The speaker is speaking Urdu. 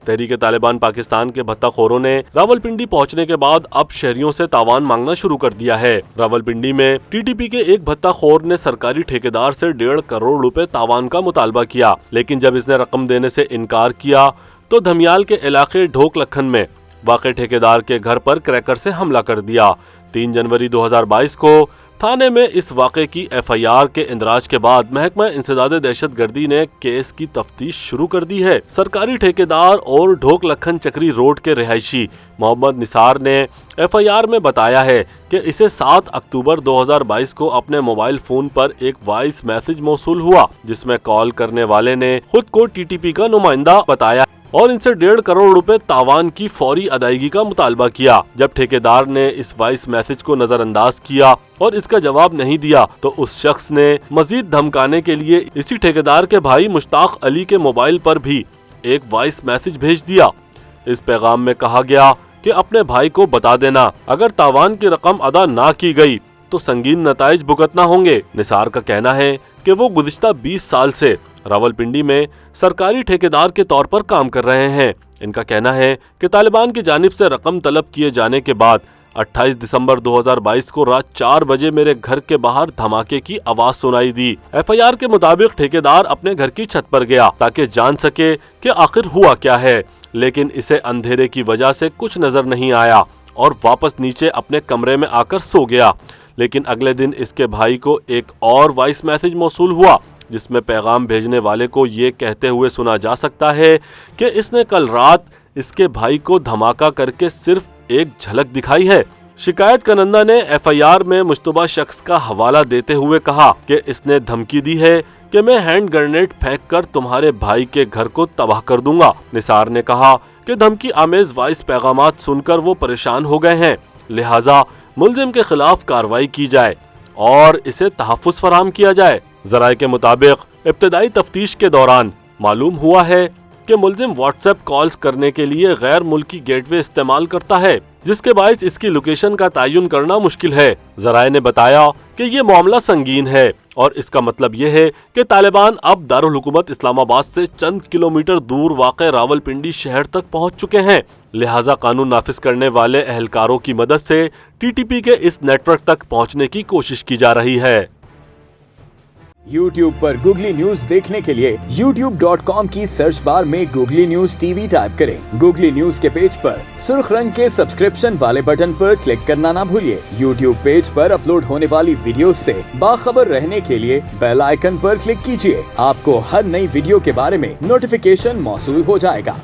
تحریک طالبان پاکستان کے بھتہ خوروں نے راولپنڈی پہنچنے کے بعد اب شہریوں سے تاوان مانگنا شروع کر دیا ہے۔ راولپنڈی میں ٹی ٹی پی کے ایک بھتہ خور نے سرکاری ٹھیکیدار سے 1.5 کروڑ روپے تاوان کا مطالبہ کیا، لیکن جب اس نے رقم دینے سے انکار کیا تو دھمیال کے علاقے ڈھوک لکھن میں واقع ٹھیکیدار کے گھر پر کریکر سے حملہ کر دیا۔ 3 جنوری 2022 کو تھانے میں اس واقعے کی ایف آئی آر کے اندراج کے بعد محکمہ انسداد دہشت گردی نے کیس کی تفتیش شروع کر دی ہے۔ سرکاری ٹھیکیدار اور ڈھوک لکھن چکری روڈ کے رہائشی محمد نثار نے ایف آئی آر میں بتایا ہے کہ اسے 7 اکتوبر 2022 کو اپنے موبائل فون پر ایک وائس میسج موصول ہوا، جس میں کال کرنے والے نے خود کو ٹی ٹی پی کا نمائندہ بتایا اور ان سے 1.5 کروڑ روپے تاوان کی فوری ادائیگی کا مطالبہ کیا۔ جب ٹھیکیدار نے اس وائس میسج کو نظر انداز کیا اور اس کا جواب نہیں دیا تو اس شخص نے مزید دھمکانے کے لیے اسی ٹھیکیدار کے بھائی مشتاق علی کے موبائل پر بھی ایک وائس میسج بھیج دیا۔ اس پیغام میں کہا گیا کہ اپنے بھائی کو بتا دینا اگر تاوان کی رقم ادا نہ کی گئی تو سنگین نتائج بھگتنا ہوں گے۔ نثار کا کہنا ہے کہ وہ گزشتہ 20 سال سے راولپنڈی میں سرکاری ٹھیکیدار کے طور پر کام کر رہے ہیں۔ ان کا کہنا ہے کہ طالبان کی جانب سے رقم طلب کیے جانے کے بعد 28 دسمبر 2022 کو رات 4 بجے میرے گھر کے باہر دھماکے کی آواز سنائی دی۔ ایف آئی آر کے مطابق ٹھیکیدار اپنے گھر کی چھت پر گیا تاکہ جان سکے کہ آخر ہوا کیا ہے، لیکن اسے اندھیرے کی وجہ سے کچھ نظر نہیں آیا اور واپس نیچے اپنے کمرے میں آ کر سو گیا۔ لیکن اگلے دن اس کے بھائی کو ایک اور وائس میسج موصول ہوا جس میں پیغام بھیجنے والے کو یہ کہتے ہوئے سنا جا سکتا ہے کہ اس نے کل رات اس کے بھائی کو دھماکہ کر کے صرف ایک جھلک دکھائی ہے۔ شکایت کنندہ نے ایف آئی آر میں مشتبہ شخص کا حوالہ دیتے ہوئے کہا کہ اس نے دھمکی دی ہے کہ میں ہینڈ گرنیڈ پھینک کر تمہارے بھائی کے گھر کو تباہ کر دوں گا۔ نثار نے کہا کہ دھمکی آمیز وائس پیغامات سن کر وہ پریشان ہو گئے ہیں، لہٰذا ملزم کے خلاف کارروائی کی جائے اور اسے تحفظ فراہم کیا جائے۔ ذرائع کے مطابق ابتدائی تفتیش کے دوران معلوم ہوا ہے کہ ملزم واٹس ایپ کالز کرنے کے لیے غیر ملکی گیٹ وے استعمال کرتا ہے، جس کے باعث اس کی لوکیشن کا تعین کرنا مشکل ہے۔ ذرائع نے بتایا کہ یہ معاملہ سنگین ہے اور اس کا مطلب یہ ہے کہ طالبان اب دارالحکومت اسلام آباد سے چند کلومیٹر دور واقع راولپنڈی شہر تک پہنچ چکے ہیں، لہٰذا قانون نافذ کرنے والے اہلکاروں کی مدد سے ٹی ٹی پی کے اس نیٹ ورک تک پہنچنے کی کوشش کی جا رہی ہے۔ YouTube پر گوگلی نیوز دیکھنے کے لیے youtube.com کی سرچ بار میں googly news T V type کریں۔ گوگلی نیوز کے پیج پر سرخ رنگ کے سبسکرپشن والے بٹن پر کلک کرنا نہ بھولیے۔ YouTube پیج پر اپلوڈ ہونے والی ویڈیوز سے باخبر رہنے کے لیے بیل آئیکن پر کلک کیجیے۔ آپ کو ہر نئی ویڈیو کے بارے میں نوٹیفیکیشن موصول ہو جائے گا۔